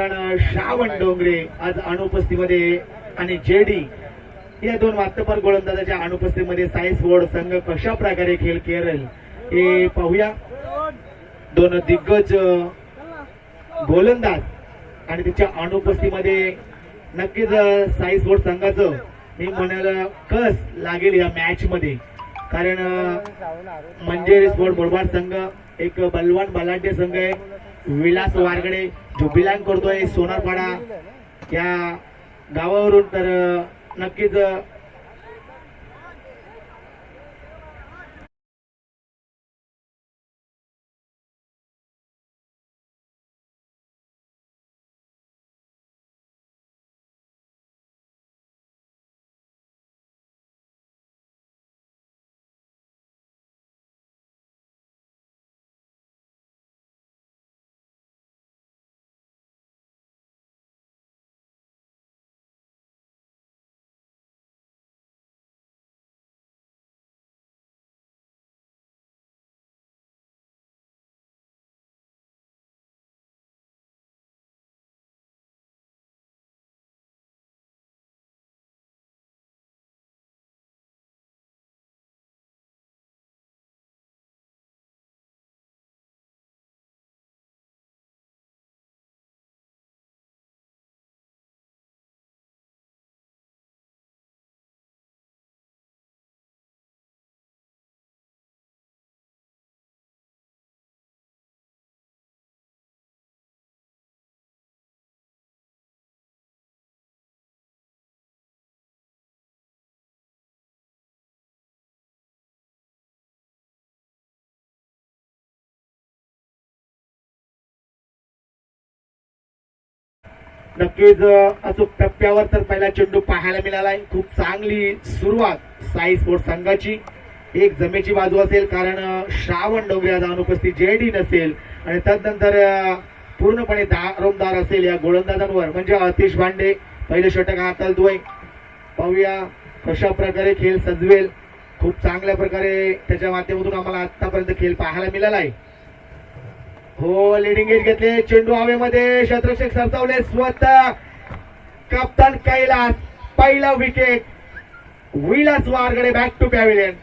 कारण श्रावण डोंगरे आज अनुपस्थितीमध्ये आणि जेडी या दोन मातबर गोलंदाजाच्या अनुपस्थितीमध्ये साई स्पोर्ट संघ कशा प्रकारे खेळ खेळेल हे पाहूया. दोन दिग्गज गोलंदाज आणि त्याच्या अनुपस्थितीमध्ये नक्कीच साई स्पोर्ट संघाचं मी म्हणायला कस लागेल या मॅच मध्ये. कारण मंजेरी स्पोर्ट मुरबाड संघ एक बलवान बलाढ्य संघ आहे. विलास वारगडे जो बिलॉंग करतोय सोनारपाडा या गावावरून. तर नक्कीच नक्कीच अचूक टप्प्यावर तर पहिला चेंडू पाहायला मिळालाय. खूप चांगली सुरुवात साई स्पोर्ट्स संघाची. एक जमेची बाजू असेल कारण श्रावण डोंगरे आज अनुपस्थित जेडी नसेल आणि तदनंतर पूर्णपणे दारोमदार असेल या गोलंदाजांवर म्हणजे अतिश भांडे. पहिले षटक हाताळतोय. पाहूया कशा प्रकारे खेळ सजवेल. खूप चांगल्या प्रकारे त्याच्या माध्यमातून आम्हाला आतापर्यंत खेळ पाहायला मिळाला आहे. हो लिडिंग एज घेतले. चेंडू हवेमध्ये शत्रक्षक सरसावले. स्वतः कप्तान कैलास पहिला wicket. Vilas Wargade back to pavilion.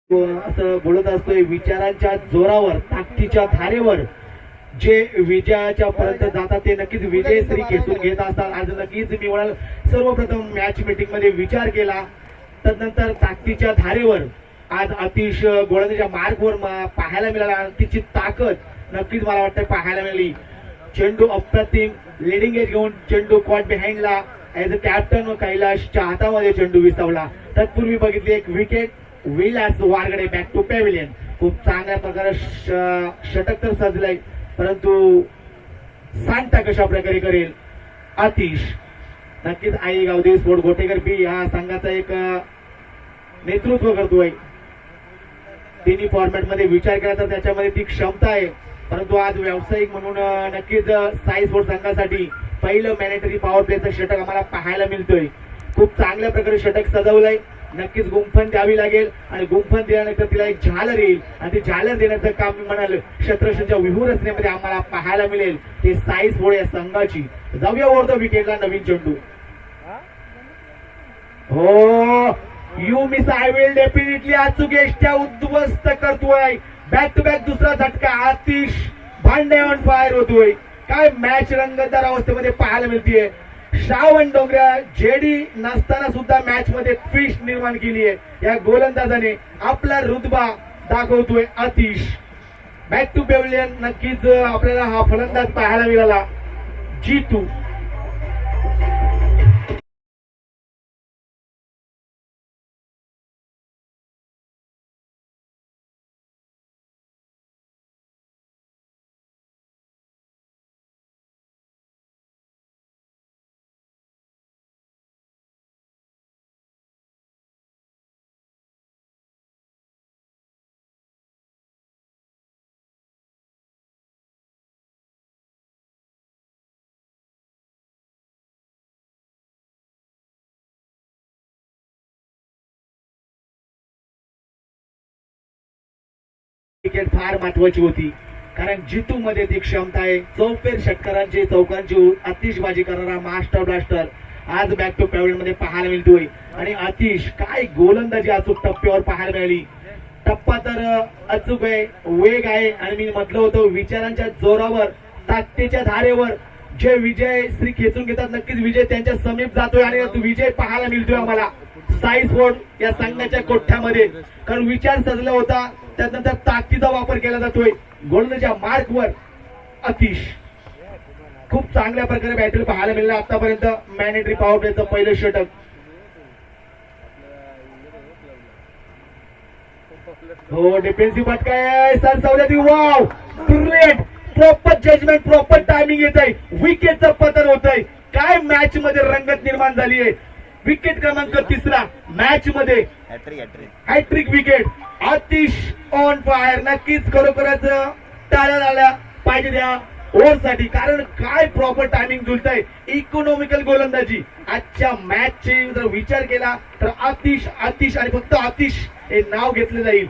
असं बोलत असतोय विचारांच्या जोरावर ताकदीच्या धारेवर जे विजयाच्या पर्यंत जातात ते नक्कीच विजय श्री खेचून घेत असतात. आज नक्कीच मी म्हणाल सर्वप्रथम मॅच मीटिंग मध्ये विचार केला. तदनंतर ताकदीच्या धारेवर आज अतिश गोलंदाजीच्या मार्गवर पाहायला मिळाला. तिची ताकद नक्कीच मला वाटतं पाहायला मिळाली. चेंडू अप्रतिम लिडिंग एज घेऊन चेंडू कॉट बिहाइंडला ऍज अ कॅप्टन कैलाशच्या हातामध्ये चेंडू विसावला. तत्पूर्वी बघितली एक wicket. Vilas Wargade back to pavilion. खूप चांगल्या प्रकारे षटक तर सजलंय परंतु सांगता कशा प्रकारे करेल आतिश. नक्कीच आई गावदेवी स्पोर्ट गोटेकर बी या संघाचा एक नेतृत्व करतोय. तिन्ही फॉर्मॅट मध्ये विचार केला तर त्याच्यामध्ये ती क्षमता आहे. परंतु आज व्यावसायिक म्हणून नक्कीच साई स्पोर्ट संघासाठी पहिलं मॅनेटरी पॉवर प्लेचं षटक आम्हाला पाहायला मिळतोय. खूप चांगल्या प्रकारे षटक सजवलंय. नक्कीच गुंफन द्यावी लागेल आणि गुंफन दिल्यानंतर तिला एक झालर येईल आणि ती झालर देण्याचं काम मी म्हणाल शत्रक्षांच्या विहूर रचनेमध्ये आम्हाला पाहायला मिळेल. ते साई स्पोर्ट या संघाची. जाऊया ओव्हर द विकेटला नवीन चेंडू. हो you miss I will definitely अचूक एष्ट्या उद्ध्वस्त करतोय. बॅक टू बॅक दुसरा झटका. आतिश भांडे ऑन फायर होतोय. काय मॅच रंगतदार अवस्थेमध्ये पाहायला मिळतीये. श्रावण डोंगरे जेडी नसताना सुद्धा मॅच मध्ये ट्विस्ट निर्माण केली आहे या गोलंदाजाने. आपला रुतबा दाखवतोय आतिश. Back to pavilion. नक्कीच आपल्याला हा फलंदाज पाहायला मिळाला जीतू. विकेट फार महत्वाची होती, कारण जितू मध्ये ती क्षमता आहे. चौफेर षटकारांची चौकांची आतिषबाजी करणारा मास्टर ब्लास्टर आज बॅक टू पॅव्हलियन मध्ये पाहायला मिळतोय. आणि आतिश काय गोलंदाजी अचूक टप्प्यावर पाहायला मिळाली. टप्पा तर अचूक आहे, वेग आहे, आणि मी म्हटलं होतं विचारांच्या जोरावर ताकदीच्या धारेवर जे विजय श्री खेचून घेतात नक्कीच विजय त्यांच्या समीप जातोय. आणि तो विजय पाहायला मिळतोय आम्हाला साई स्पोर्ट या संघाच्या कोठ्यामध्ये, कारण विचार सजला होता त्यानंतर ताकदीचा वापर केला जातोय. गोलंदाजीच्या मार्कवर आतिश खूप चांगल्या प्रकारे बॅटरी पाहायला मिळालं आतापर्यंत. मॅनेटरी पॉवर प्लेचं पहिलं षटक. हो डिफेन्सिव्ह फटका सर सवलती. Wow great, proper judgement, proper timing येत आहे. विकेटचं पतन होत आहे. काय मॅच मध्ये रंगत निर्माण झाली आहे. विकेट क्रमांक 3 मॅच मध्ये hat-trick wicket. Atish on fire. नक्कीच खरोखरच टाळ्या झाल्या पाहिजे त्या ओव्हरसाठी, कारण काय प्रॉपर टायमिंग जुळतंय. इकॉनॉमिकल गोलंदाजी आजच्या मॅचचे जर विचार केला तर आतिश आतिश आणि फक्त आतिश हे नाव घेतले जाईल.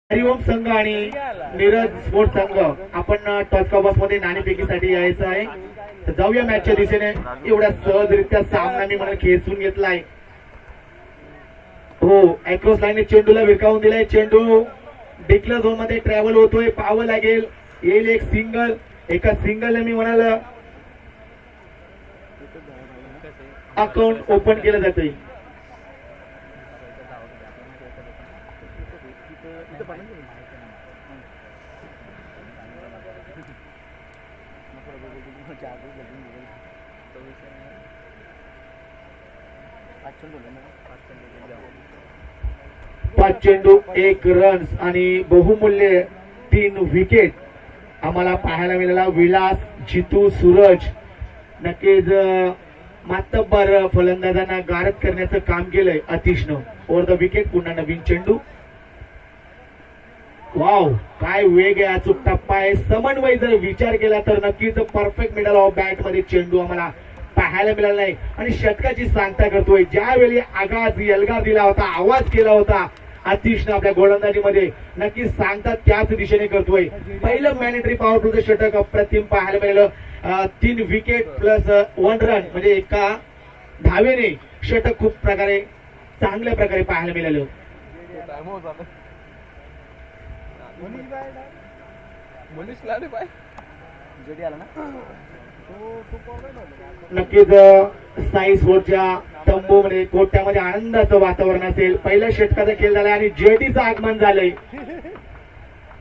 हरिओम संघ आणि नीरज स्पोर्ट्स संघ आपण टॉस बॉक्स मध्ये नाणेफेकीसाठी यायचं आहे. तर जाऊया मॅचच्या दिशेने. एवढ्या सहजरित्या सामना मी मला खेचून घेतलाय. हो अक्रॉस लाईनने चेंडूला विरकावून दिलाय. चेंडू डिक्लेअर झोन मध्ये ट्रॅव्हल होतोय. पाहावं लागेल येईल एक सिंगल. एका सिंगल मी म्हणाल अकाउंट ओपन केलं जातंय. पाच चेंडू 1 रन्स आणि बहुमूल्य 3 विकेट आम्हाला पाहायला मिळाला. विलास, जितू, सूरज नक्कीच मातब्बर फलंदाजांना गारद करण्याचं काम केलंय आतिशनं. ओव्हर द विकेट पुन्हा नवीन चेंडू. वाव काय वेग आहे, अचूक टप्पा आहे. समन्वय जर विचार केला तर नक्कीच परफेक्ट मिडल ऑफ बॅट मध्ये चेंडू आम्हाला पाहायला मिळाला नाही. आणि षटकाची सांगता करतोय. ज्यावेळी आगाज यलगार दिला होता, आवाज केला होता आतिशनं आपल्या गोलंदाजीमध्ये, नक्कीच सांगता त्याच दिशेने करतोय. पहिलं मॅनेटरी पॉवर प्लेचं षटक अप्रतिम पाहायला मिळालं. 3 विकेट प्लस 1 रन म्हणजे एका धावेने षटक खूप प्रकारे चांगल्या प्रकारे पाहायला मिळालं. नक्कीच साई स्पोर्टच्या तंबूमध्ये कोट्यामध्ये आनंदाचं वातावरण असेल. पहिल्या षटकाचा खेळ झालाय आणि जेडीचं आगमन झालंय.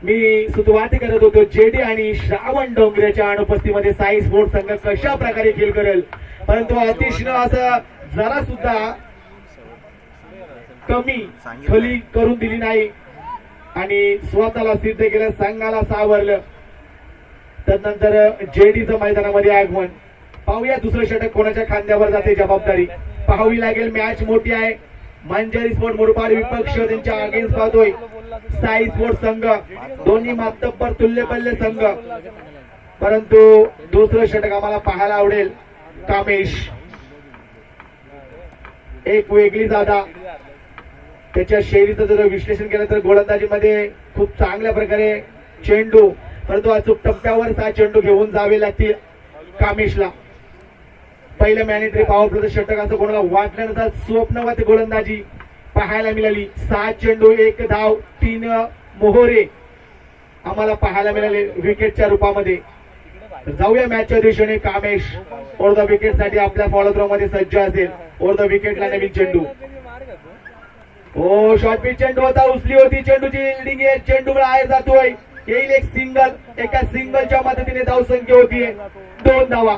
मी सुतवाती करत होतो जेडी आणि श्रावण डोंगरेच्या अनुपस्थितीमध्ये साई स्पोर्ट्स संघ कशा प्रकारे खेळ करेल, परंतु अतिशय असं जरा सुद्धा कमी खली करून दिली नाही आणि स्वतःला सिद्ध केलं, संघाला सावरलं. त्यानंतर जेडीचं मैदानामध्ये आगमन. पाहूया दुसरं षटक कोणाच्या खांद्यावर जाते जबाबदारी पाहावी लागेल. मॅच मोठी आहे. मंजरी स्पोर्ट मोरपाड विपक्ष त्यांच्या अगेन्स्ट पाहतोय साई स्पोर्ट संघ. दोन्ही मातब्बर तुल्यबल्य संघ, परंतु दुसरं षटक आम्हाला पाहायला आवडेल. कामेश एक वेगळी जादा. त्याच्या शैलीचं जर विश्लेषण केलं तर गोलंदाजीमध्ये खूप चांगल्या प्रकारे चेंडू, परंतु अचूक टप्प्यावर 6 चेंडू घेऊन जावे लागतील कामेशला. पहिलं मॅनेटरी पॉवर प्लेचं षटक असं कोणाला वाटल्यानंतर स्वप्नवत गोलंदाजी पाहायला मिळाली. 7 चेंडू 1 धाव 3 मोहरे आम्हाला पाहायला मिळाले विकेटच्या रूपामध्ये. जाऊया मॅचच्या दिशेने. कामेश ओव्हर द विकेट साठी आपल्या फॉलो थ्रो मध्ये सज्ज असेल. ओव्हर द विकेटला नवीन चेंडू. हो शॉर्ट पिच चेंडू होता, उचली होती चेंडूची लिडिंग आहे. चेंडू बाहेर जातोय. येईल एक सिंगल. एका सिंगलच्या मदतीने धाव संख्या होतीये 2 धावा.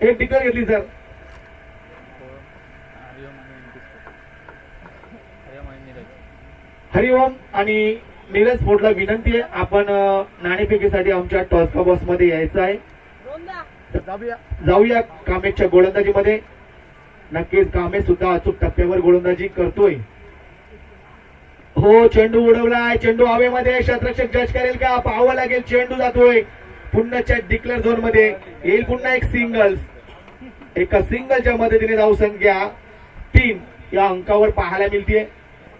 एक डिक्लेअर घेतली सर. हरिओम आणि नीरज स्पोर्टला विनंती आहे, आपण नाणेफेकीसाठी आमच्या टॉस्का बॉक्स मध्ये यायचं आहे. जाऊया कामेशच्या गोलंदाजीमध्ये. नक्कीच कामेश सुद्धा अचूक टप्प्यावर गोलंदाजी करतोय. हो, चेंडू उडवलाय, चेंडू हवेमध्ये, क्षेत्ररक्षक जज करेल का, पाहावं लागेल. चेंडू जातोय पुन्हाच्या डिक्लेअर झोन मध्ये, येईल पुन्हा एक सिंगल्स. एका सिंगलच्या मदतीने धावसंख्या 3 या अंकावर पाहायला मिळते.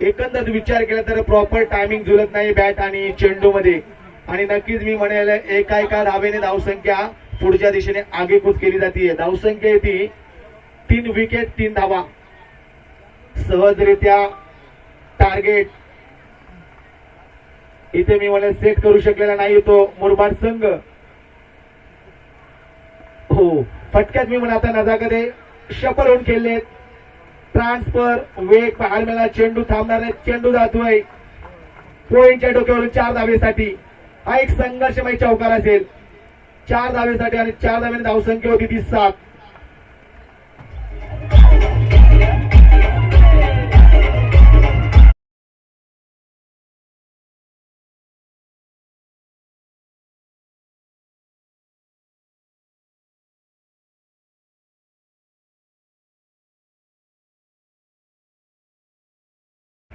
एकंदर विचार केला तर प्रॉपर टायमिंग जुळत नाही बॅट आणि चेंडू मध्ये, आणि नक्कीच मी म्हणेल एका धावेने धावसंख्या पुढच्या दिशेने आगेकूच केली जाते. धावसंख्या येते 3 विकेट 3 धावा. सहजरित्या टार्गेट इथे मी म्हणेल सेट करू शकलेला नाही तो मुरबाड संघ. हो, फटक्यात मी म्हणा आता नजाकडे शपल होऊन खेळले. ट्रान्सफर वेग पाहायला मिळाला. चेंडू थांबणार आहे, चेंडू जातोय पॉइंटच्या डोक्यावरून 4 धावेसाठी. हा एक संघर्षमय चौकार असेल 4 धावेसाठी, आणि 4 धावेने धावसंख्या होती ती 7.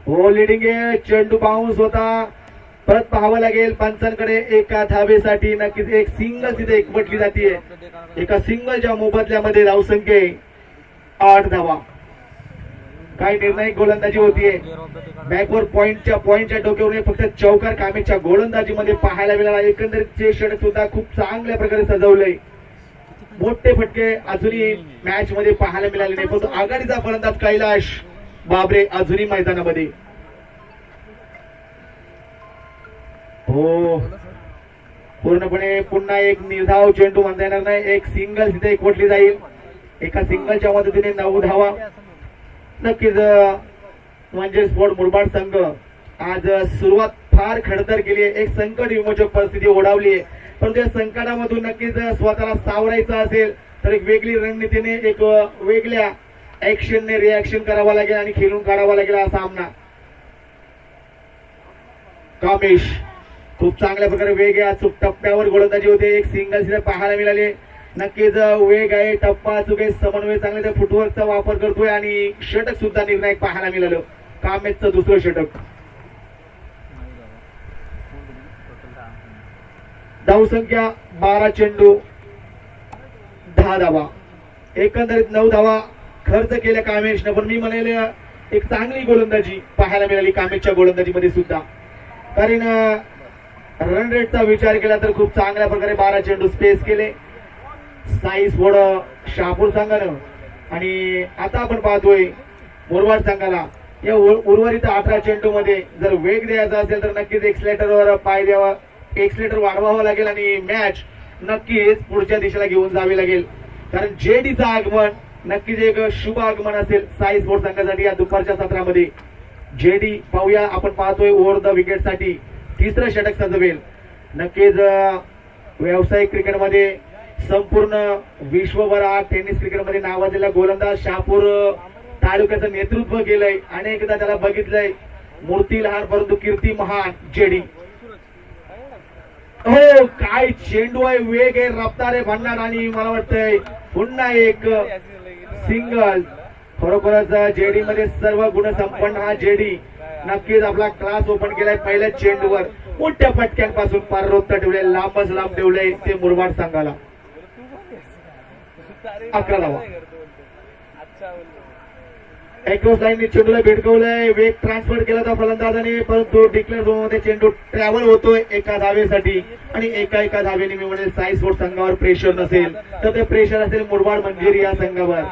हो, लिडिंग आहे. चेंडू बाउन्स होता, परत पाहावं लागेल पंचांकडे. एका धावेसाठी नक्कीच एक सिंगल तिथे एकवटली जाते. एका सिंगलच्या मोबदल्यामध्ये धावसंख्या 8 धावा. काय निर्णायक गोलंदाजी होतीये. बॅकवर पॉइंटच्या डोक्यावरून फक्त चौकार कामेशच्या गोलंदाजीमध्ये पाहायला मिळाला. एकंदरीत षटक सुद्धा खूप चांगल्या प्रकारे सजवलंय. मोठे फटके अजूनही मॅच मध्ये पाहायला मिळाले नाही, परंतु आघाडीचा फलंदाज कैलाश बाबरे अजूनही मैदानामध्ये. हो, पूर्णपणे पुन्हा एक निर्धाव चेंडू म्हणता येणार नाही. एक सिंगल तिथे एकवटली जाईल. एका सिंगलच्या मदतीने 9 धावा. नक्कीच म्हणजे स्पोर्ट मुरबाड संघ आज सुरुवात फार खडतर केली आहे. एक संकट विमोचक परिस्थिती ओढावली आहे, परंतु या संकटामधून नक्कीच स्वतःला सावरायचं असेल तर एक वेगळी रणनीतीने एक वेगळ्या ऍक्शनने रिॲक्शन करावा लागेल आणि खेळून काढावा लागेल हा सामना. कामेश खूप चांगल्या प्रकारे वेग आहे. अचूक टप्प्यावर गोलंदाजी होते. एक सिंगल पाहायला मिळाले. नक्कीच वेग आहे, टप्पा अचूक आहे, समन्वय चांगले, फुटवर्कचा वापर करतोय आणि षटक सुद्धा निर्णायक पाहायला मिळालं. कामेशचं दुसरं षटक. धावसंख्या 12 चेंडू 10 धावा. एकंदरीत 9 धावा खर्च केल्या कामेशनं, पण मी म्हणेल एक चांगली गोलंदाजी पाहायला मिळाली कामेशच्या गोलंदाजीमध्ये सुद्धा. कारण रन रेटचा विचार केला तर खूप चांगल्या प्रकारे 12 चेंडू स्पेस केले साईज फोड शहापूर संघानं. आणि आता आपण पाहतोय मुरबाड संघाला या उर्वरित 18 चेंडू मध्ये जर वेग द्यायचा असेल तर नक्कीच एक्सलेटरवर पाय द्यावा, एक्सलेटर वाढवावं लागेल आणि मॅच नक्कीच पुढच्या दिशेला घेऊन जावी लागेल. कारण जेडीचं आगमन नक्कीच एक शुभ आगमन असेल साई स्पोर्ट संघासाठी या दुपारच्या सत्रामध्ये. जेडी पाहूया, आपण पाहतोय ओव्हर द विकेट साठी तिसरं षटक सजवेल. नक्कीच व्यावसायिक क्रिकेटमध्ये संपूर्ण विश्वभरात टेनिस क्रिकेटमध्ये नावाजलेला गोलंदाज शहापूर तालुक्याचं नेतृत्व केलंय. अनेकदा त्याला बघितलंय. मूर्ती लहान परंतु कीर्ती महान जेडी. हो, काय चेंडू आहे, वेग आहे, रफ्तार आहे भन्नाट, आणि मला वाटतंय पुन्हा एक सिंगल. खरोखरच जेडी मध्ये सर्व गुण संपन्न हा जेडी नक्कीच आपला क्लास ओपन केलाय. पहिल्या चेंडूवर मोठ्या फटक्यांपासून पाररोत्त ठेवले, लांबच लांब ठेवले ते मुरबाड संघाला. 11 धावा. क्रॉस लाईनने चेंडूला भिडकवलंय, वेग ट्रान्सफर केला होता फलंदाजाने, परंतु डिक्लेअर झोन मध्ये चेंडू ट्रॅव्हल होतोय एका धावेसाठी. आणि एका धावेने मी म्हणेल साई स्पोर्ट संघावर प्रेशर नसेल तर ते प्रेशर असेल मुरबाड मंजिरी या संघावर.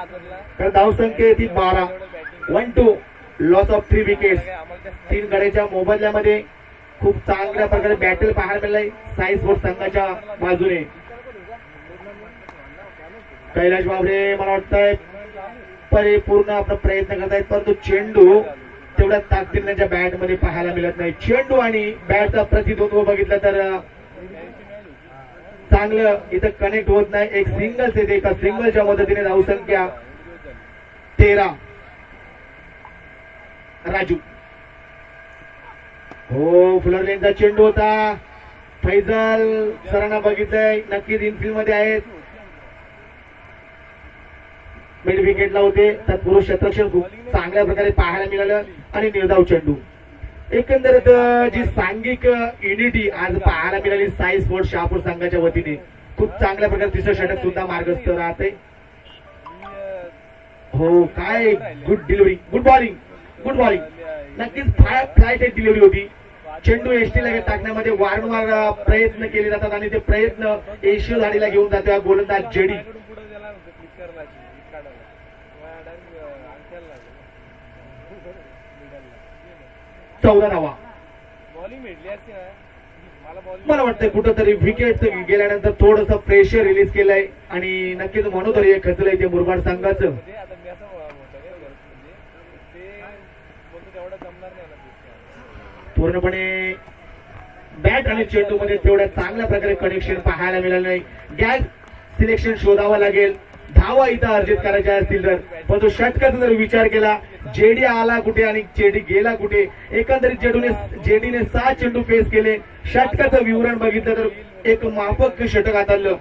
तर धावसंख्या ती 12. 1-2 लॉस ऑफ 3 विकेट्स. 3 गड्याच्या मोबदल्यामध्ये खूप चांगल्या प्रकारे बॅटल पाहायला मिळालंय साई स्पोर्ट संघाच्या बाजूने. कैलाश बाबरे मला वाटतंय परिपूर्ण आपला प्रयत्न करतायत, परंतु चेंडू तेवढ्या ताकदीने त्यांच्या बॅट मध्ये पाहायला मिळत नाही. चेंडू आणि बॅटचा प्रतिद्वंद्व बघितलं तर चांगलं इथं कनेक्ट होत नाही. एक सिंगल्स येते, एका सिंगलच्या मदतीने धावसंख्या 13. राजू हो, फुलरलेनचा चेंडू होता. फैजल सरांना बघितलंय, नक्कीच इनफिल्ड मध्ये आहेत. मिड विकेटला होते. तत्पूर्व क्षेत्ररक्षण खूप चांगल्या प्रकारे पाहायला मिळालं आणि निर्धाव चेंडू. एकंदरीत जी सांघिक युनिटी आज पाहायला मिळाली साई स्पोर्ट्स शहापूर संघाच्या वतीने खूप चांगल्या प्रकारे तिसरं षटक सुद्धा मार्गस्थ राहते. हो, काय good delivery, good bowling, good bowling. नक्कीच फ्लाईट एक डिलिव्हरी होती. चेंडू एसटी ला टाकण्यामध्ये वारंवार प्रयत्न केले जातात आणि ते प्रयत्न एशियो झाडीला घेऊन जातो गोलंदाज जेडी. 14 धावा. मला वाटतं कुठंतरी विकेट गेल्यानंतर थोडस प्रेशर रिलीज केलंय आणि नक्कीच म्हणून एक खचलंय ते मुरबाड संघाचं. पूर्णपणे बॅट आणि चेंडू मध्ये तेवढ्या चांगल्या प्रकारे कनेक्शन पाहायला मिळालं नाही. गॅस सिलेक्शन शोधावं लागेल. धावा इथं अर्जित करायच्या असतील तर, पण तो षटकाचा जर विचार केला, जेडी आला कुठे आणि जेडी गेला कुठे. एकंदरीत जेडीने 6 चेंडू फेस केले. षटकाचं विवरण बघितलं तर एक माफक षटक हाताळलं.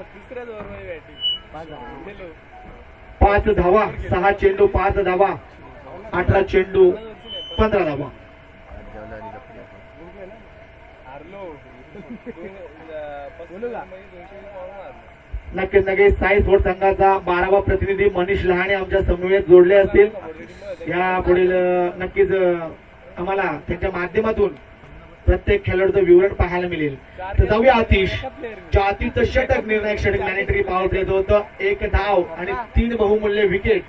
5 धावा, 6 चेंडू, 5 धावा, 18 चेंडू, 15 धावा. नक्कीच नक्कीच साई स्पोर्ट्स संघाचा 12वा प्रतिनिधी मनीष लहाणे आमच्या समवेत जोडले असतील. या पुढील नक्कीच आम्हाला त्यांच्या माध्यमातून प्रत्येक खेळाडूचं विवरण पाहायला मिळेल. तर जाऊया आतिश. आतिशचं षटक निर्णायक षटक मॅनेटरी पॉवर प्लेच होतं. 1 धाव आणि 3 बहुमूल्य विकेट.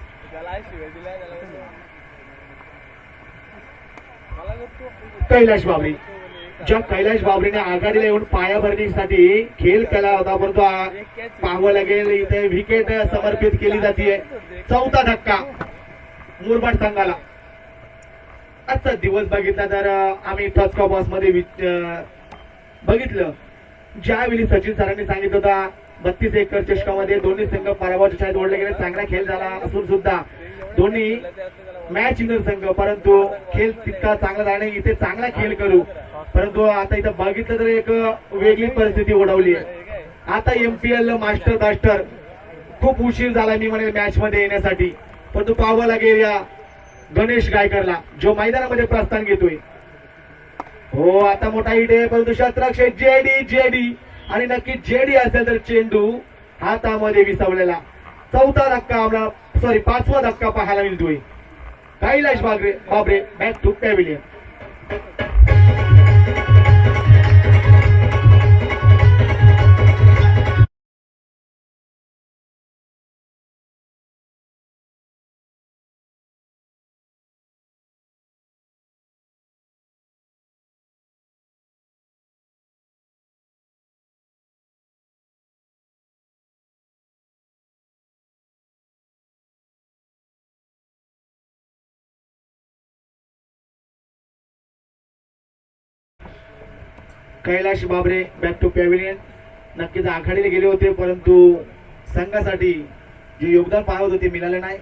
कैलाश बाबरी. ज्या कैलाश बाबरीने आघाडीला येऊन पायाभरणीसाठी खेळ केला होता, परंतु पाहावं लागेल इथे विकेट समर्पित केली जाते. 4था धक्का मुरबाड संघाला. आजचा दिवस बघितला तर आम्ही टचका बॉस मध्ये बघितलं, ज्यावेळी सचिन सरांनी सांगितलं होता 32 एकर चषकामध्ये दोन्ही संघ पराभवाच्या छायेत ओढले गेले. चांगला खेळ झाला असून सुद्धा दोन्ही मॅच विनर संघ, परंतु खेळ तितका चांगला झाला नाही. इथे चांगला खेळ करू, परंतु आता इथं बघितलं तर एक वेगळी परिस्थिती ओढवली आहे. आता एमपीएल मास्टर ब्लास्टर खूप उशीर झाला मी म्हणेल मॅच मध्ये येण्यासाठी, परंतु पाहावं लागेल या गणेश गायकरला जो मैदानामध्ये प्रस्थान घेतोय. हो, आता मोठा हिट आहे, परंतु क्षेत्ररक्षक जेडी आणि नक्की जेडी असेल तर चेंडू हातामध्ये विसवलेला. 4था धक्का 5वा धक्का पाहायला मिळतोय. कैलाश बाबरे back to pavilion. Kailash Babare back to pavilion. नक्कीच आघाडीला गेले होते, परंतु संघासाठी जे योगदान पाहत होते मिळाले नाही.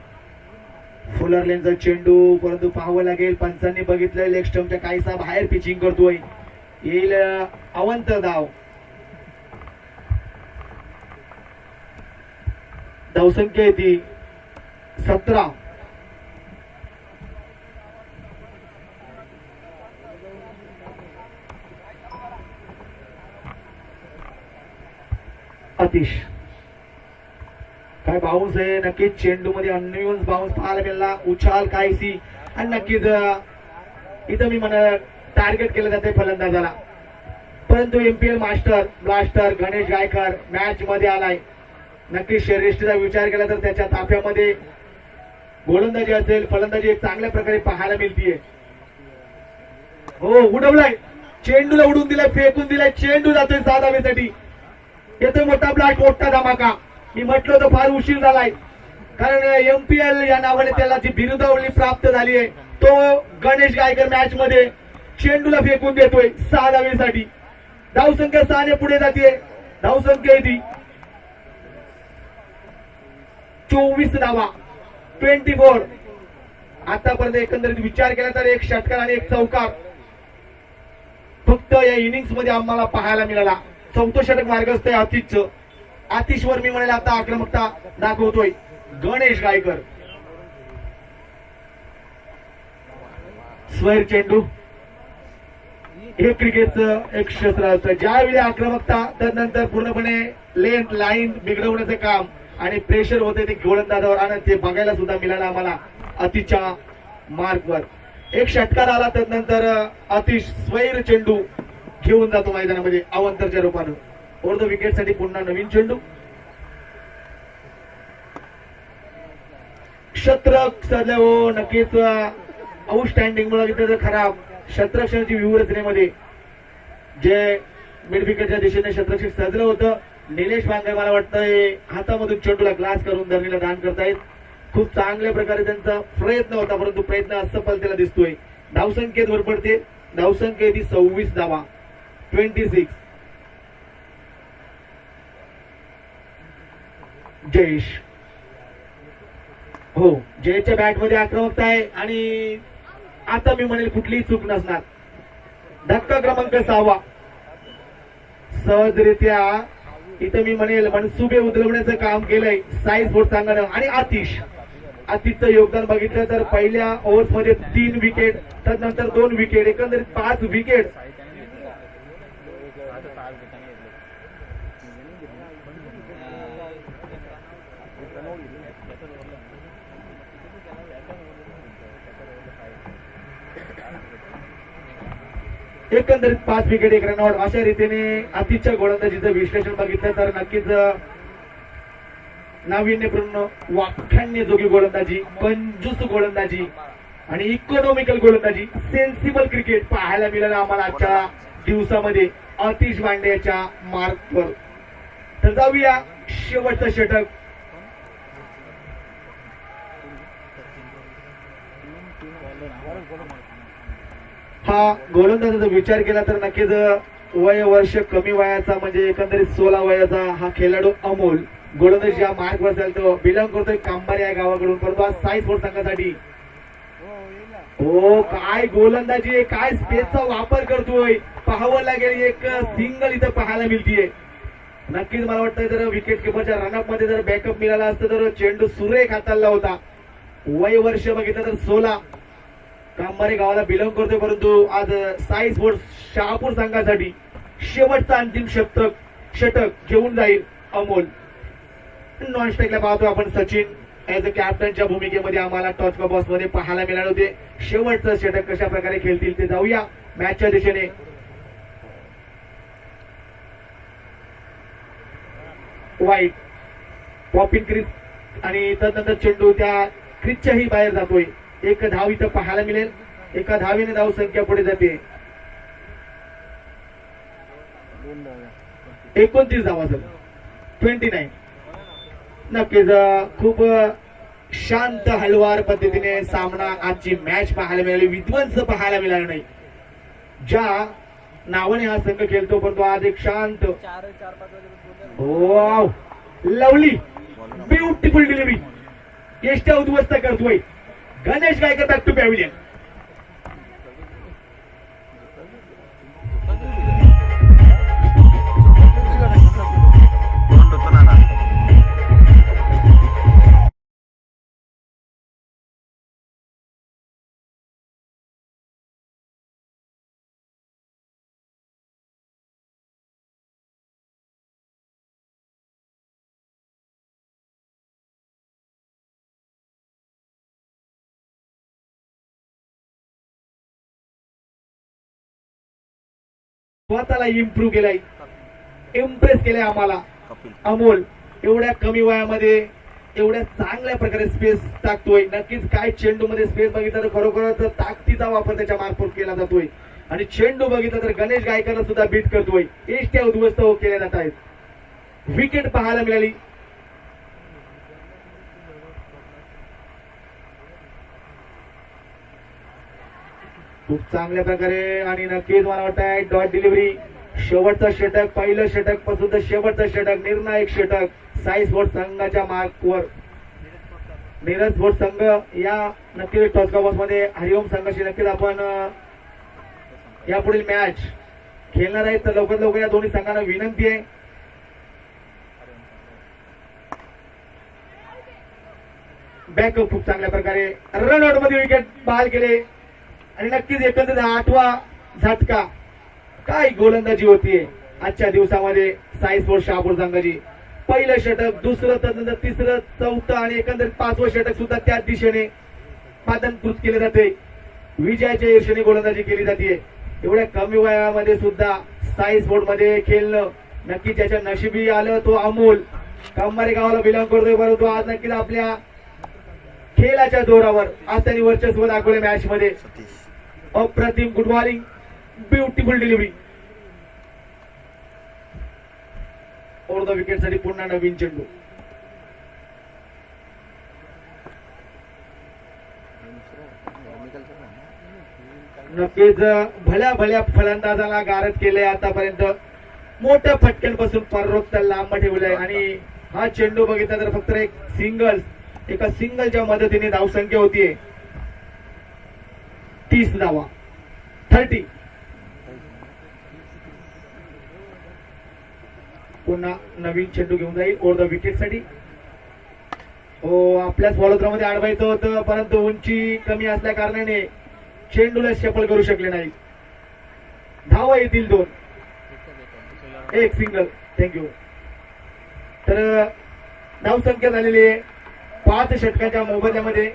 फुलरलेनचा चेंडू, परंतु पाहावं लागेल पंचांनी बघितलंय लेग स्टंपच्या काहीसा बाहेर पिचिंग करतोय. येईल अवंत धाव. धावसंख्या येते 17. आतिश काय बाउन्स आहे, नक्कीच चेंडू मध्ये अनयुन्स बाउन्स पाहायला मिळाला. उछाल काहीसी आणि नक्कीच इथं मी म्हणा टार्गेट केलं जाते फलंदाजाला, परंतु MPL master blaster Ganesh Gaikar match मध्ये आलाय. नक्कीच श्रेष्ठीचा विचार केला तर त्याच्या ताफ्यामध्ये गोलंदाजी असेल, फलंदाजी एक चांगल्या प्रकारे पाहायला मिळतीये. हो, उडवलाय चेंडूला, उडून दिलाय, फेकून दिलाय. चेंडू जातोय 6 धावेसाठी. येतोय मोठा ब्लॅक, मोठा धमाका. मी म्हटलं तर फार उशीर झालाय, कारण एमपीएल या नावाने त्याला जी बिरुदावली प्राप्त झाली आहे तो गणेश गायकर मॅच मध्ये चेंडूला फेकून देतोय 6 धावेसाठी. धावसंख्या 6 ने पुढे जाते. धावसंख्या येते 24 धावा, 24. आतापर्यंत एकंदरीत विचार केला तर एक षटकार आणि एक चौकार. फक्त या इनिंग्स मध्ये आम्हाला पाहायला मिळाला. चौथं षटक मार्गस्थ आहे आतिशचं. आतिशवर मी म्हणाले आता आक्रमकता दाखवतोय गणेश गायकर. स्वैर चेंडू हे क्रिकेटचं एक शस्त्र असतं. ज्यावेळी आक्रमकता त्यानंतर पूर्णपणे लेंथ लाईन बिघडवण्याचं काम आणि प्रेशर होते ते गोलंदाजावर आणि ते बघायला सुद्धा मिळालं आम्हाला अतिशच्या मार्कवर. एक षटकार आला त्यानंतर अतिश स्वैर चेंडू घेऊन जातो मैदानामध्ये अवंतरच्या रूपानं. ओव्हर द विकेट साठी पुन्हा नवीन चेंडू. शतरक सध्या हो नक्कीच आउटस्टँडिंग बघितलं तर खराब शतरक्षणाची व्यूहरचनेमध्ये जे मिड विकेटच्या दिशेने शतरक्षक सजलं होतं. निलेश भांगे मला वाटतं हातामधून चेंडूला ग्लास करून धरणीला दान करतायत. खूप चांगल्या प्रकारे त्यांचा प्रयत्न होता परंतु प्रयत्न असफलतेला दिसतोय. धावसंख्येत वर पडते. धावसंख्या ती 26 धावा 26. जयेश हो जयेशच्या बॅटमध्ये आक्रमकता आहे आणि आता मी म्हणेल कुठलीही चूक नसणार. धक्का क्रमांक 6 सहजरित्या इथं मी म्हणेल मनसुबे उधळवण्याचं काम केलंय साई स्पोर्ट्स संघानं. आणि आतिशचं योगदान बघितलं तर पहिल्या ओव्हर्समध्ये 3 विकेट त्यानंतर 2 विकेट एकंदरीत 5 विकेट. एकंदरीत 5 विकेट 1 रनआउट अशा रीतीने आतिशच्या गोलंदाजीचं विश्लेषण बघितलं तर नक्कीच नाविन्यपूर्ण वाख्यान्यजोगी गोलंदाजी कंजूस गोलंदाजी आणि इकॉनॉमिकल गोलंदाजी सेन्सिबल क्रिकेट पाहायला मिळालं आम्हाला आजच्या दिवसामध्ये आतिश वांडे याच्या मार्कवर. तर जाऊया शेवटचं षटक. हा गोलंदाजाचा विचार केला तर नक्कीच वर्ष कमी वयाचा म्हणजे एकंदरीत 16 वयाचा हा खेळाडू अमोल गोलंदाज या मार्कवर असेल. तो बिलॉंग करतोय कांबारी या गावाकडून परंतु आज साई स्पोर्ट्स संघासाठी हो काय गोलंदाजी आहे काय स्पेसचा वापर करतोय पाहावं लागेल. एक सिंगल इथं पाहायला मिळतीये. नक्कीच मला वाटतं जर विकेट किपरच्या रनअप मध्ये जर बॅकअप मिळाला असतं तर चेंडू सुरेख हाताळला होता. वर्ष बघितलं तर 16 कांबारी गावाला बिलॉंग करतोय परंतु आज साई स्पोर्ट्स शहापूर संघासाठी शेवटचा अंतिम षटक घेऊन जाईल अमोल. नॉन स्ट्राईकला पाहतो आपण सचिन ऍज अ कॅप्टनच्या भूमिकेमध्ये आम्हाला टॉच बॉक्स मध्ये पाहायला मिळाले होते. शेवटचं षटक कशा प्रकारे खेळतील ते जाऊया मॅचच्या दिशेने. वाईट पॉपिंग क्रीज आणि त्यानंतर चेंडू त्या क्रीजच्याही बाहेर जातोय. एक धाव इथं पाहायला मिळेल. एका धावीने धाव संख्या पुढे जाते. 29 धावा असेल 29. नक्कीच खूप शांत हलवार पद्धतीने सामना आजची मॅच पाहायला मिळाली. विध्वंस पाहायला मिळाला नाही. ज्या नावाने हा संघ खेळतो पण तो आज एक शांत वाव लवली ब्युटिफुल डिलिव्हरी यष्ट्या उद्ध्वस्त करतोय Ganesh Gaikar back to pavilion. स्वतःला इम्प्रूव्ह केलाय इम्प्रेस केलंय आम्हाला अमोल. एवढ्या कमी वयामध्ये एवढ्या चांगल्या प्रकारे स्पेस टाकतोय. नक्कीच काय चेंडू मध्ये स्पेस बघितलं तर खरोखरच ताकदीचा वापर त्याच्या मार्फत केला जातोय आणि चेंडू बघितलं तर गणेश गायकरला सुद्धा बीट करतोय. एष्ट्या उद्ध्वस्त केल्या जात आहेत. विकेट पाहायला मिळाली. खूप चांगल्या प्रकारे आणि नक्कीच मला वाटतं डॉट डिलिव्हरी. शेवटचं षटक पहिलं षटक पासून तर शेवटचं षटक निर्णायक षटक साई स्पोर्ट्स संघाच्या मार्कवर. नीरज स्पोर्ट्स संघ या नक्कीच टॉस बॉक्स मध्ये हरिओम संघाशी नक्कीच आपण यापुढील मॅच खेळणार आहेत तर लवकर लवकर या दोन्ही संघांना विनंती आहे. बॅकअप खूप चांगल्या प्रकारे रनआउट मध्ये विकेट बहाल केले आणि नक्कीच एकंदरीत 8वा झटका. काय गोलंदाजी होतीये आजच्या दिवसामध्ये साई स्पोर्ट्स शहापूर संघाची. पहिलं षटक, दुसरं, त्यानंतर तिसरं, चौथं आणि एकंदरीत 5वं षटक सुद्धा त्याच दिशेने पादानकृत केले जाते. विजयाच्या ईर्षेने गोलंदाजी केली जाते. एवढ्या कमी वयामध्ये सुद्धा साई स्पोर्ट मध्ये खेळणं नक्की ज्याच्या नशिबी आलं तो अमोल. कंबारे गावाला बिलॉंग करतोय, परंतु आज नक्कीच आपल्या खेळाच्या जोरावर आज त्यांनी वर्चस्व दाखवले मॅच मध्ये. अप्रतिम good bowling, beautiful delivery. Over the wicket साठी पुन्हा नवीन चेंडू. नक्कीच भल्या भल्या फलंदाजाला गारद केले आतापर्यंत. मोठ्या फटक्यांपासून पर्वत लांब ठेवलंय आणि हा चेंडू बघितला तर फक्त एक एका सिंगलच्या मदतीने धावसंख्या होतीये 30 धावा, 30. पुन्हा नवीन चेंडू घेऊन जाईल ओव्हर द विकेट साठी. हो, आपल्याच वडोदरामध्ये अडवायचं होतं, परंतु उंची कमी असल्या कारणाने चेंडूला शफल करू शकले नाही. धावा येतील 2, एक सिंगल. थँक्यू. तर धावसंख्या झालेली आहे 5 षटकांच्या मोबदल्यामध्ये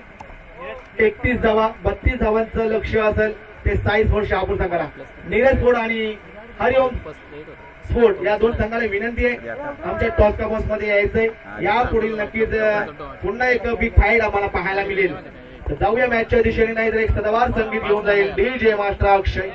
31 धावा. 32 धावांचं लक्ष असेल ते साई स्पोर्ट्स शहापूर संघाला. नीरज स्पोर्ट आणि हरिओम स्पोर्ट या दोन संघाला विनंती आहे आमच्या टॉस बॉक्स मध्ये यायचंय. या पुढील नक्कीच पुन्हा एक बिग फाईट आम्हाला पाहायला मिळेल. तर जाऊया मॅचच्या दिशेने, नाही तर एक सदावार संगीत घेऊन जाईल DJ मास्टर अक्षय.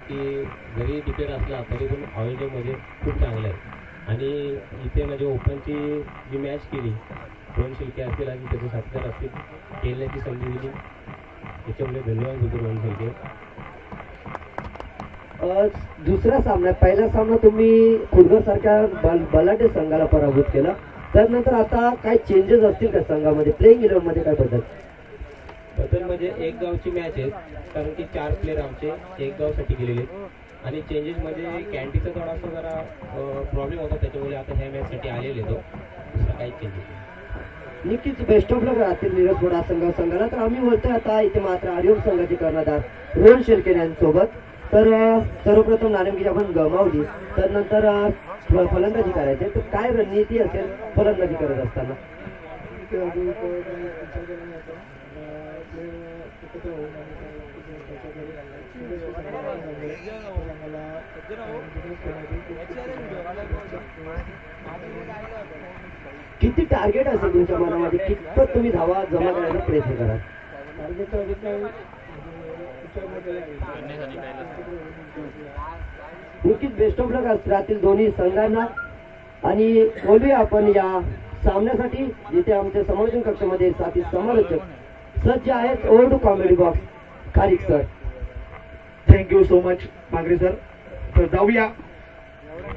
की जरी डिपेंड असला तरी पण ऑइलमध्ये खूप चांगलं आहे. आणि इथे म्हणजे ओपनची जी मॅच केली, रोहन शेळके असतील आणि त्याचे साथीदार असतील, खेळण्याची संधी दिली, त्याच्यामुळे धन्यवाद देतो रोहन शेळके. दुसऱ्या सामन्यात पहिला सामना तुम्ही खुडगर सारख्या बलाढ्य संघाला पराभूत केला. त्यानंतर आता काय चेंजेस असतील का संघामध्ये, प्लेइंग 11 मध्ये काय बदल? बदल म्हणजे एक गावची मॅच आहे, कारण की 4 प्लेअर आमचे एक गावसाठी गेलेले आणि चेंजेस म्हणजे कॅन्टीचा थोडासा जरा प्रॉब्लेम होता, त्याच्यामुळे आता ह्या मॅचसाठी आलेले तो. दुसरा काही चेंजेस. नक्कीच बेस्ट ऑफ लक राहतील नीरज बोडा संघाला. तर आम्ही बोलतोय आता इथे मात्र हरिओम संघाचे कर्णधार रोहन शेळके यांच्यासोबत. तर सर्वप्रथम नाणेफेक आपण गमावली, तर नंतर फलंदाजी करायची, तर काय रणनीती असेल फलंदाजी करत असताना? किती टार्गेट असेल तुमच्या मनामध्ये, कितपत तुम्ही धावा जमा करायचा प्रयत्न कराल? नक्कीच बेस्ट ऑफ लक राहतील दोन्ही संघांना. आणि बोलूया आपण या सामन्यासाठी, जिथे आमच्या समालोचन कक्षामध्ये साथी समालोचक सज्ज आहेत. Over to comedy box Kharik sir. Thank you so much Magare sir. तर जाऊया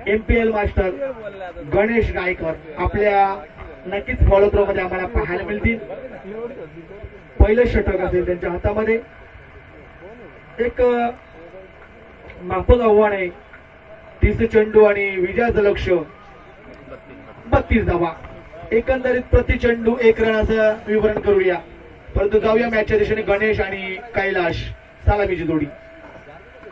MPL मास्टर गणेश गायकर आपल्या नक्कीच फॉलो थ्रो मध्ये आम्हाला पाहायला मिळतील. पहिलं षटक असेल त्यांच्या हातामध्ये. एक माफक आव्हान आहे. 30 चेंडू आणि विजयाचं लक्ष 32 धावा. एकंदरीत प्रति चेंडू 1 रन असं विवरण करूया. परंतु जाऊया मॅचच्या दिशेने. गणेश आणि कैलाश सलामीची जोडी.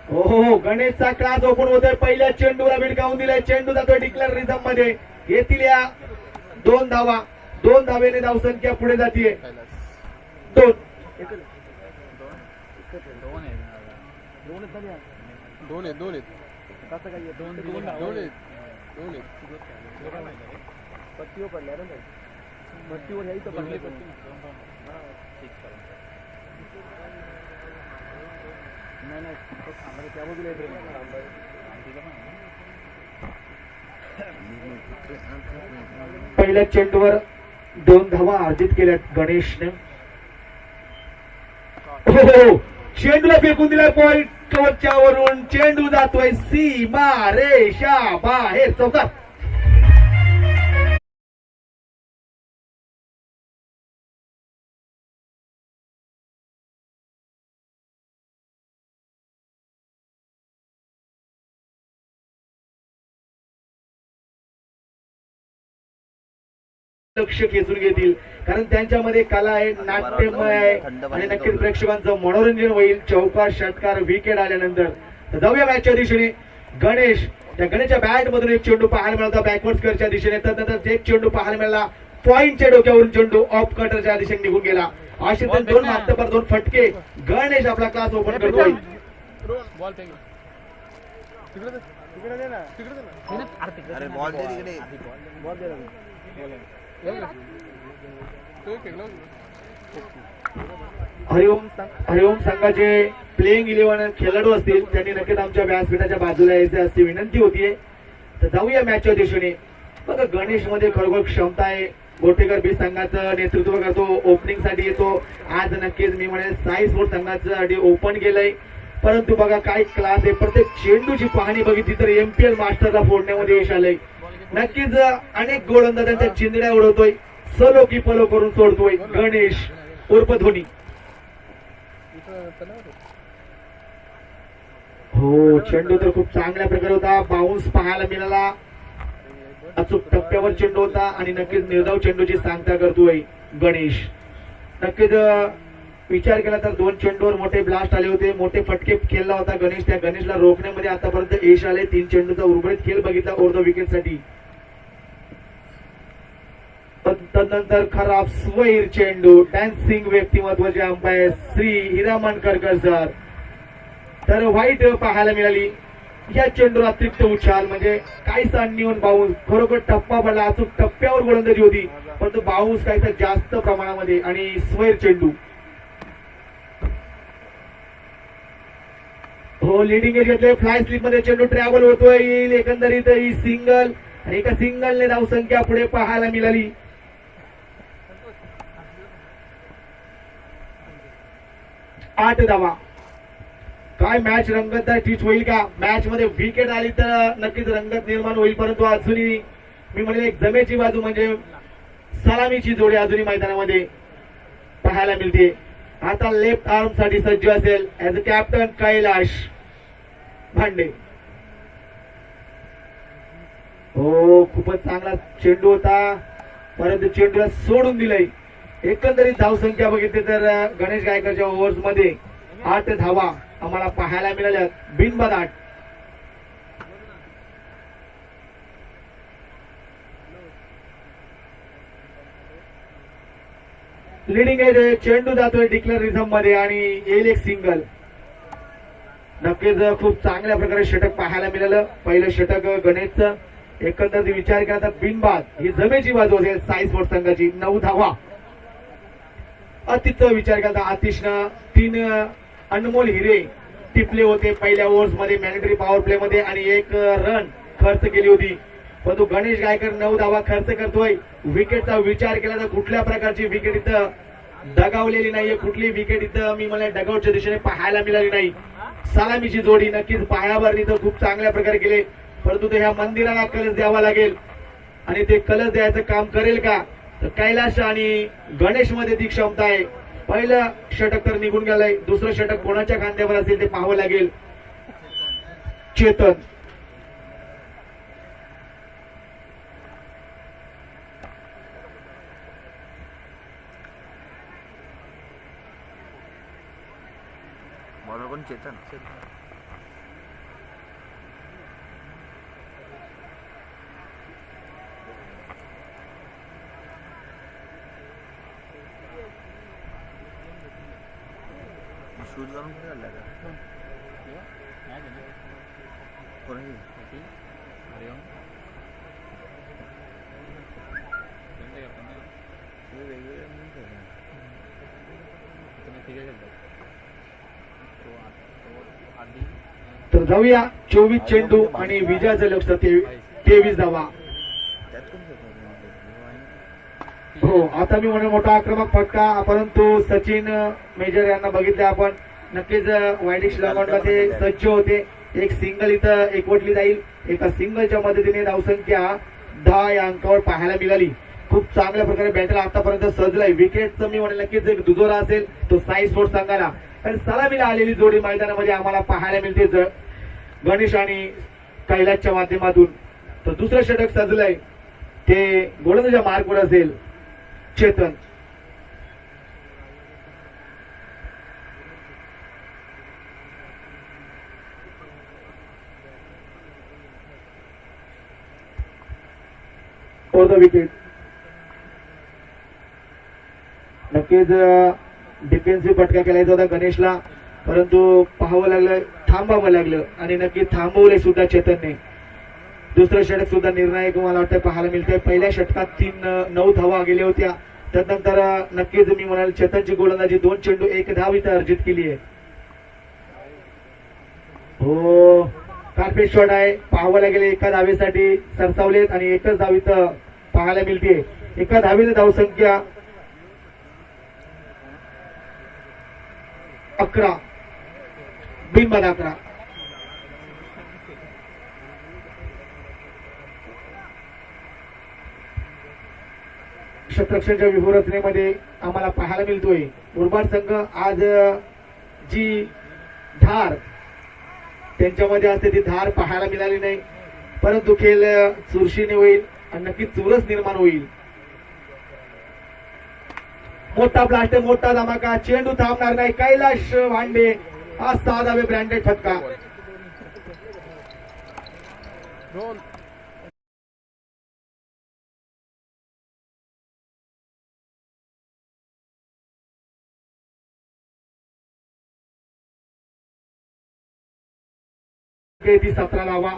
हो गणेशचा क्लास ओपन होतोय. पहिल्या चेंडूला भिडकावून दिलाय. चेंडू जातोय डिक्लेअर रिझम मध्ये. येथील या 2 धावा. 2 धावेने धावसंख्या पुढे जातीये. 2 पहिल्या चेंडूवर 2 धावा अर्जित केल्यात गणेशने. हो चेंडूला फेकून दिलाय पॉइंट कवरच्या वरून. चेंडू जातोय सीमा रेषा बाहेर. चौकार. लक्ष खेचून घेतील कारण त्यांच्यामध्ये कला आहे, नाट्यमय आहे आणि नक्कीच प्रेक्षकांचं मनोरंजन होईल. चौकार षटकार विकेट आल्यानंतर. तर जाऊया मॅचच्या दिशेने. गणेश त्या गणेशच्या बॅट मधून एक चेंडू पाहायला मिळाला बॅकवर्ड स्क्वेअरच्या दिशेने. त्यानंतर एक चेंडू पाहायला मिळाला पॉइंटच्या डोक्यावरून. चेंडू ऑफ कटरच्या दिशेने निघून गेला. असे 2 मागतपर 2 फटके. गणेश आपला क्लास ओपन करतोय. हरिओम संघाचे प्लेइंग 11 खेळाडू असतील त्यांनी नक्कीच आमच्या व्यासपीठाच्या बाजूला यायचे असते विनंती होतीये. तर जाऊया मॅचच्या दिशेने. बघा गणेश मध्ये खरोखर क्षमता आहे. गोटेकर बी संघाचं नेतृत्व करतो. ओपनिंग साठी येतो. आज नक्कीच मी म्हणेन साई स्पोर्ट संघाचं ओपन केलंय. परंतु बघा काय क्लास आहे. प्रत्येक चेंडूची पाहणी बघितली तर MPL मास्टरला फोडण्यामध्ये यश आलंय. नक्कीच अनेक गोलंदाजांच्या चिंदड्या उडवतोय. सलो की पलो करून सोडतोय गणेश उर्फ धोनी. हो चेंडू तर खूप चांगल्या प्रकारे होता. बाउन्स पाहायला मिळाला. अचूक टप्प्यावर चेंडू होता आणि नक्कीच निर्धाव चेंडूची सांगता करतोय गणेश. नक्कीच विचार केला तर 2 चेंडूवर मोठे ब्लास्ट आले होते. मोठे फटके खेळला होता गणेश. त्या गणेशला रोखण्यामध्ये आतापर्यंत यश आले. 3 चेंडूचा उर्वरित खेळ बघितला ओव्हर द विकेट साठी. तदनंतर खराब स्वैर चेंडू. डान्सिंग व्यक्तिमत्वाचे अंपायर श्री हिरामणकर सर. तर वाईट पाहायला मिळाली. या चेंडूला अतिरिक्त उछाल म्हणजे काहीसा अन्यवन बाउन्स. खरोखर टप्पा पडला. अचूक टप्प्यावर गोलंदाजी होती परंतु बाउन्स काहीसा जास्त प्रमाणामध्ये आणि स्वैर चेंडू. हो लिडिंग एज घेतले. फ्लाय स्लिप मध्ये चेंडू ट्रॅव्हल होतोय. येईल एकंदरीत ही सिंगल आणि एका सिंगलने धावसंख्या पुढे पाहायला मिळाली. 8 धावा. काय मॅच रंगतदार टीच होईल का? मॅच मध्ये विकेट आली तर नक्कीच रंगत निर्माण होईल. परंतु अजूनही मी म्हणेल एक जमेची बाजू म्हणजे सलामीची जोडी अजूनही मैदानामध्ये पाहायला मिळते. आता लेफ्ट आर्म साठी सज्ज असेल ऍज अ कॅप्टन कैलाश भांडे. हो खूपच चांगला चेंडू होता परंतु चेंडूला सोडून दिलंय. एकंदरीत धावसंख्या बघितली तर गणेश गायकरच्या ओव्हर्स मध्ये 8 धावा आम्हाला पाहायला मिळाल्या बिनबाद 8. लिडिंग आहे. चेंडू जातोय डिक्लेअर रिझम मध्ये आणि येईल एक सिंगल. नक्कीच खूप चांगल्या प्रकारे षटक पाहायला मिळालं. पहिलं षटक गणेशचं. एकंदरीत विचार केला तर बिनबाद ही जमेची बाजू असेल साई स्पोर्ट्स संघाची. 9 धावा. अतिशय विचार केला तर आतिशनं 3 अनमोल हिरे टिपले होते पहिल्या ओव्हर्स मध्ये मॅन्डेटरी पॉवर प्ले मध्ये आणि 1 रन खर्च केली होती. परंतु गणेश गायकर 9 धावा खर्च करतोय. विकेटचा विचार केला तर कुठल्या प्रकारची विकेट इथं दगावलेली नाहीये. कुठली विकेट इथं मी मला डगआउटच्या दिशेने पाहायला मिळाली नाही. सलामीची जोडी नक्कीच पायावर इथं खूप चांगल्या प्रकारे केले. परंतु ते ह्या मंदिराला कलश द्यावा लागेल आणि ते कलश द्यायचं काम करेल का तर कैलाश आणि गणेश मध्ये ती क्षमता आहे. पहिलं षटक तर निघून गेलंय, दुसरं षटक कोणाच्या खांद्यावर असेल ते पाहावं लागेल. चेतन बॉलर कोण चेतन शूज घालून कुठे चाललाय का कोणी वेगवेगळे म्हणून खेळतात. तर जाऊया 24 चेंडू आणि विजयाचं लक्ष 23 धावा. त्यात कोण खेळतात हो आता मी म्हणून मोठा आक्रमक फटका, परंतु सचिन मेजर यांना बघितले आपण नक्कीच वायडिश लॉंगॉनला ते सज्ज होते. एक सिंगल इथं एकवटली जाईल. एका सिंगलच्या मदतीने धावसंख्या 10 या अंकावर पाहायला मिळाली. खूप चांगल्या प्रकारे बॅटर आतापर्यंत सजलाय. विकेटचं मी म्हणेल नक्कीच एक दुजोरा असेल तो साई स्पोर्ट सांगायला, कारण सलामीला आलेली जोडी मैदानामध्ये आम्हाला पाहायला मिळते गणेश आणि कैलासच्या माध्यमातून. तर दुसरं षटक सजलंय ते गोलंदाजा मार्कवर असेल चेतन. For the wicket. नक्कीच डिफेन्सिव्ह फटका केलायचा होता गणेशला, परंतु पाहावं लागलं, थांबावं लागलं आणि नक्की थांबवले सुद्धा चेतनने. दुसरं षटक सुद्धा निर्णायक मला वाटतं पाहायला मिळतंय. पहिल्या षटकात 9 धावा गेल्या होत्या. त्यानंतर नक्कीच मी म्हणाल चेतनची गोलंदाजी 2 चेंडू 1 धाव इथं अर्जित केली आहे. हो कार्पेट शॉट आहे, पाहावं लागेल. एका धावेसाठी सरसावलेत आणि एकच धाव इथं पाहायला मिळते. एका धावेने धावसंख्या 11 बिनबाद 11. क्षेत्ररक्षणाच्या व्यूहरचनेमध्ये आम्हाला पाहायला मिळतोय मुरबाड संघ आज जी धार त्यांच्यामध्ये असते ती धार पाहायला मिळाली नाही, परंतु खेळ चुरशीने होईल आणि नक्की चुरस निर्माण होईल. मोठा ब्लास्ट, मोठा धमाका, चेंडू थांबणार नाही. कैलाश वांडे हा 6 धावे ब्रँडेड फटका. ती 17 धावा.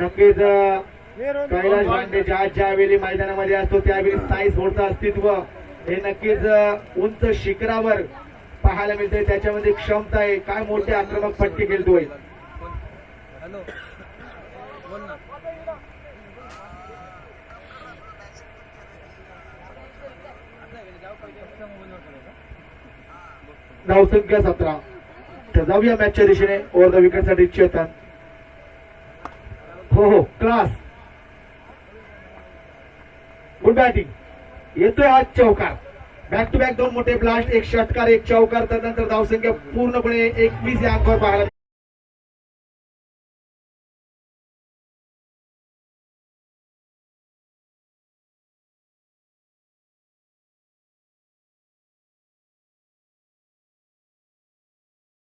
नक्कीच कैलाश वांडे ज्यावेळी मैदानामध्ये असतो त्यावेळी साई स्पोर्टचं अस्तित्व हे नक्कीच उंच शिखरावर पाहायला मिळतंय. त्याच्यामध्ये क्षमता आहे. काय मोठे आक्रमक फटके खेळतोय. धावसंख्या 17. तर जाऊया मॅचच्या दिशेने. ओव्हर द विकेट साठी चेतन. हो क्लास, गुड बॅटिंग. येतोय आज चौकार. बॅक टू बॅक 2 मोठे ब्लास्ट, 1 षटकार 1 चौकार. त्यानंतर धावसंख्या पूर्णपणे 21 या अंकावर पाहायला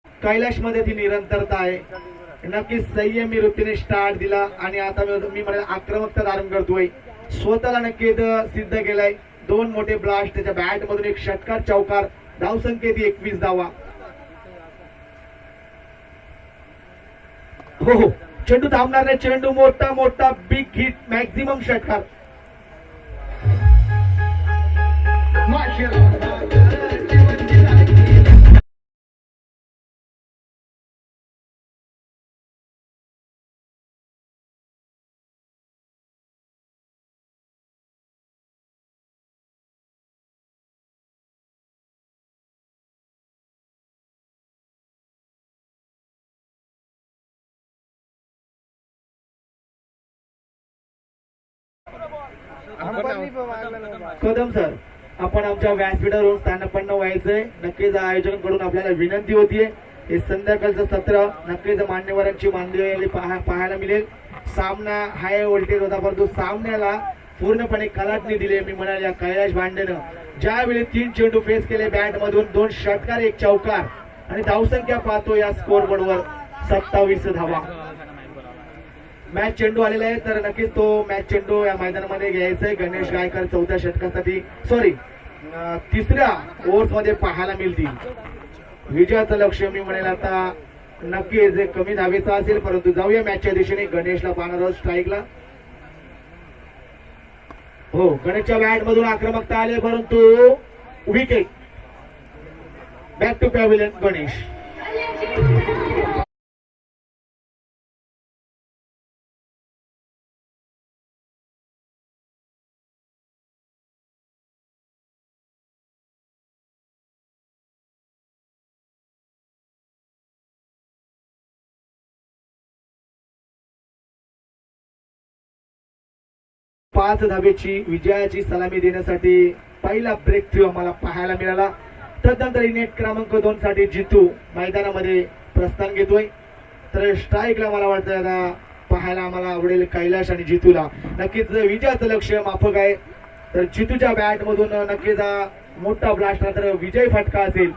कैलाश मध्ये ती निरंतरता आहे. नक्कीच संयमी वृत्तीने स्टार्ट दिला आणि आता मी म्हणेल आक्रमकता धारण करतोय. स्वतःला नक्कीच सिद्ध केलाय. 2 मोठे ब्लास्ट, त्याच्या बॅट मधून 1 षटकार चौकार. धावसंख्येत 21 धावा. हो चेंडू थांबणार नाही. चेंडू मोठा बिग हिट, मॅक्झिमम षटकार. कदम सर, आपण आमच्या व्यासपीठावरून स्थानपन्न व्हायचंय. नक्कीच आयोजकांकडून आपल्याला विनंती होतीये. हे संध्याकाळचं सत्र नक्कीच मान्यवरांची मांडलेली पाहायला मिळेल. सामना हाय व्होल्टेज होता, परंतु सामन्याला पूर्णपणे कलाटणी दिली. मी म्हणाल या कैलाश भांडेनं ज्यावेळी 3 चेंडू फेस केले बॅट मधून, 2 षटकार 1 चौकार आणि धावसंख्या पाहतो या स्कोर बोर्डवर 27 धावा. मॅच चेंडू आलेला आहे, तर नक्कीच तो मॅच चेंडू या मैदानामध्ये घ्यायचा आहे. गणेश गायकर 4थ्या षटकासाठी तिसऱ्या ओव्हर्स मध्ये पाहायला मिळतील. विजयाचं लक्ष मी म्हणेल आता नक्कीच कमी धावेचा असेल, परंतु जाऊया मॅचच्या दिशेने. गणेशला पाहणार स्ट्राईकला. हो, गणेशच्या बॅट मधून आक्रमकता आले, परंतु wicket. Back to pavilion Ganesh. पाच धावेची विजयाची सलामी देण्यासाठी पहिला ब्रेक थ्रू आम्हाला पाहायला मिळाला. तदनंतर नेट क्रमांक 2 साठी जितू मैदानामध्ये प्रस्थान घेतोय. तर स्ट्राईकला मला वाटतं आता पाहायला आम्हाला आवडेल कैलाश आणि जितूला. नक्कीच विजयाचं लक्ष माफक आहे. तर जितूच्या बॅट मधून नक्कीच मोठा ब्लास्ट तर विजय फटका असेल,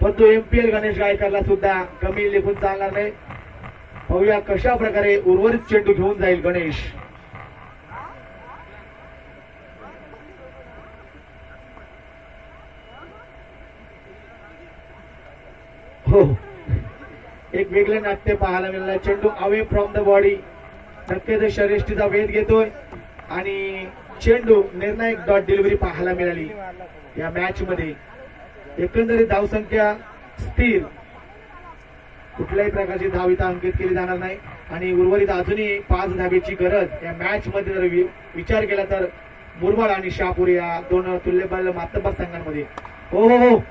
परंतु एमपीएल गणेश गायकरला सुद्धा कमी लेखून चालणार नाही. पाहूया कशा प्रकारे उर्वरित चेंडू घेऊन जाईल गणेश. हो, एक वेगळे नाट्य पाहायला मिळालं. चेंडू अवे फ्रॉम द बॉडी, नक्कीच शर्यष्टीचा वेध घेतोय आणि चेंडू निर्णायक डॉट डिलिव्हरी पाहायला मिळाली या मॅच मध्ये. एकंदरीत धावसंख्या स्थिर, कुठल्याही प्रकारची धाव इथं अंकित केली जाणार नाही आणि उर्वरित अजूनही 5 धावेची गरज या मॅच मध्ये जर विचार केला तर मुरबाड आणि शहापूर या 2 तुल्यबल मातबर संघांमध्ये. हो हो हो,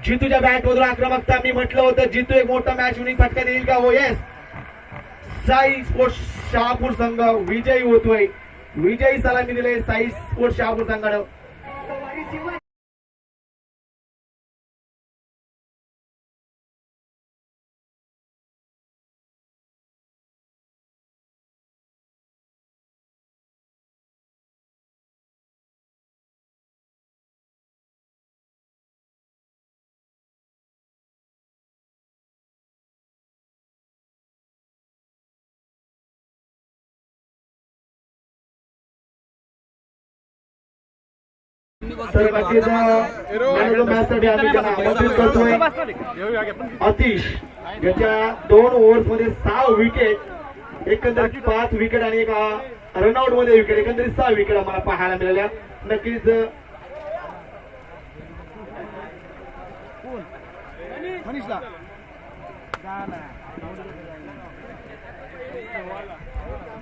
जितूच्या बॅट मधून आक्रमकता. मी म्हटलं होतं जितू एक मोठा मॅच विनिंग फटका देईल का? हो येस, साई स्पोर्ट्स शहापूर संघ विजयी होतोय. विजयी सलामी दिले साई स्पोर्ट्स शहापूर संघानं. तर बाकीचा मॅच साठी आम्ही त्यांना आमंत्रित करतोय. अतिश, ज्याच्या 2 ओव्हर्स मध्ये 6 विकेट, एकंदरीत 5 विकेट आणि 1 रनआउट मध्ये विकेट, एकंदरीत 6 विकेट आम्हाला पाहायला मिळाल्या. नक्कीच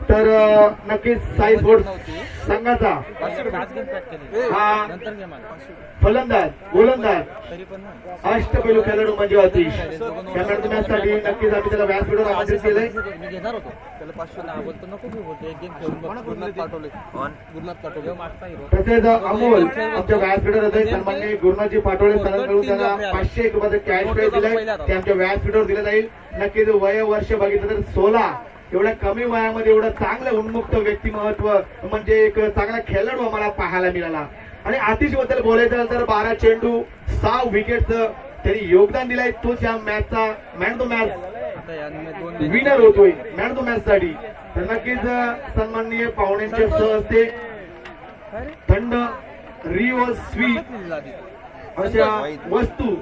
तर नक्कीच साई स्पोर्ट्स संघाचा हा फलंदाज गोलंदाज अष्टपैलू खेळाडू म्हणजे अतिश. त्या मॅचसाठी नक्कीच आम्ही त्याला व्यासपीठावर आमंत्रित केलंय. तसेच अमोल आमच्या व्यासपीठावर होते. सन्माननीय गुरुनाथजी पाटोळे सरांकडून त्यांना 501 रुपयाचं कॅश प्राईज दिलंय, ते आमच्या व्यासपीठावर दिलं जाईल. नक्कीच वय वर्ष बघितलं तर 16, एवढ्या कमी वयामध्ये एवढं चांगलं उन्मुक्त व्यक्तिमत्व म्हणजे एक चांगला खेळाडू आम्हाला पाहायला मिळाला. आणि आतिश बद्दल बोलायचं झालं तर 12 चेंडू 6 विकेटचं त्यांनी योगदान दिलंय. तोच या मॅचचा man of the match winner होतोय मॅन ऑफ द मॅच साठी. तर नक्कीच सन्माननीय पाहुण्यांच्या सह असते थंड रिव्हर स्वीट अशा वस्तू